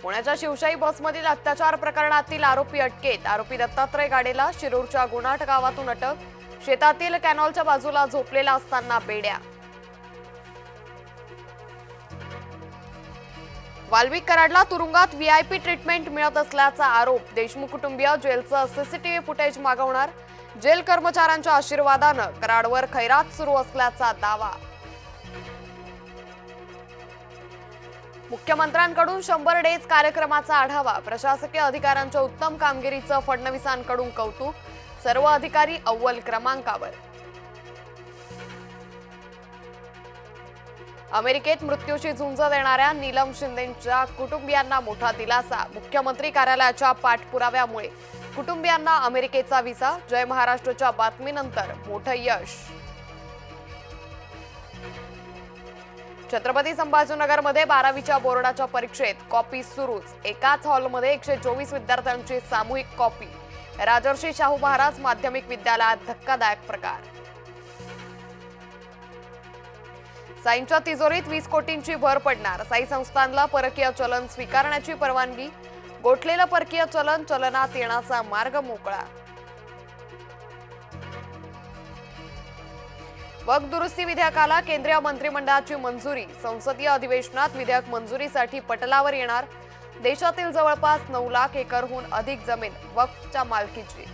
पुण्याच्या शिवशाही बसमधील अत्याचार प्रकरणातील आरोपी अटकेत. आरोपी दत्तात्रय गाडेला शिरूरच्या गुणाट गावातून अटक. शेतातील कॅनॉलच्या बाजूला झोपलेला असताना बेड्या. वाल्मिक कराडला तुरुंगात व्हीआयपी ट्रीटमेंट मिळत असल्याचा आरोप. देशमुख कुटुंबीय जेलचं सीसीटीव्ही फुटेज मागवणार. जेल कर्मचाऱ्यांच्या आशीर्वादानं कराडवर खैरात सुरू असल्याचा दावा. मुख्यमंत्र्यांकडून 100 डेज कार्यक्रमाचा आढावा. प्रशासकीय अधिकाऱ्यांच्या उत्तम कामगिरीचं फडणवीसांकडून कौतुक. सर्व अधिकारी अव्वल क्रमांकावर. अमेरिकेत मृत्यूशी झुंज देणाऱ्या नीलम शिंदेंच्या कुटुंबियांना मोठा दिलासा. मुख्यमंत्री कार्यालयाच्या पाठपुराव्यामुळे कुटुंबियांना अमेरिकेचा व्हिसा. जय महाराष्ट्रच्या बातमीनंतर मोठं यश. छत्रपती संभाजीनगरमध्ये 12वीच्या बोर्डाच्या परीक्षेत कॉपी सुरूच. एकाच हॉलमध्ये 124 विद्यार्थ्यांची सामूहिक कॉपी. राजर्षी शाहू महाराज माध्यमिक विद्यालयात धक्कादायक प्रकार. साईंच्या तिजोरीत 20 कोटींची भर पडणार. साई संस्थानला परकीय चलन स्वीकारण्याची परवानगी. गोठलेलं परकीय चलन चलनात येण्याचा मार्ग मोकळा. वक्फ दुरुस्ती विधेयकाला केंद्रीय मंत्रिमंडळाची मंजुरी. संसदीय अधिवेशनात विधेयक मंजुरीसाठी पटलावर येणार. देशातील जवळपास 9 लाख एकरहून अधिक जमीन वक्फच्या मालकीची.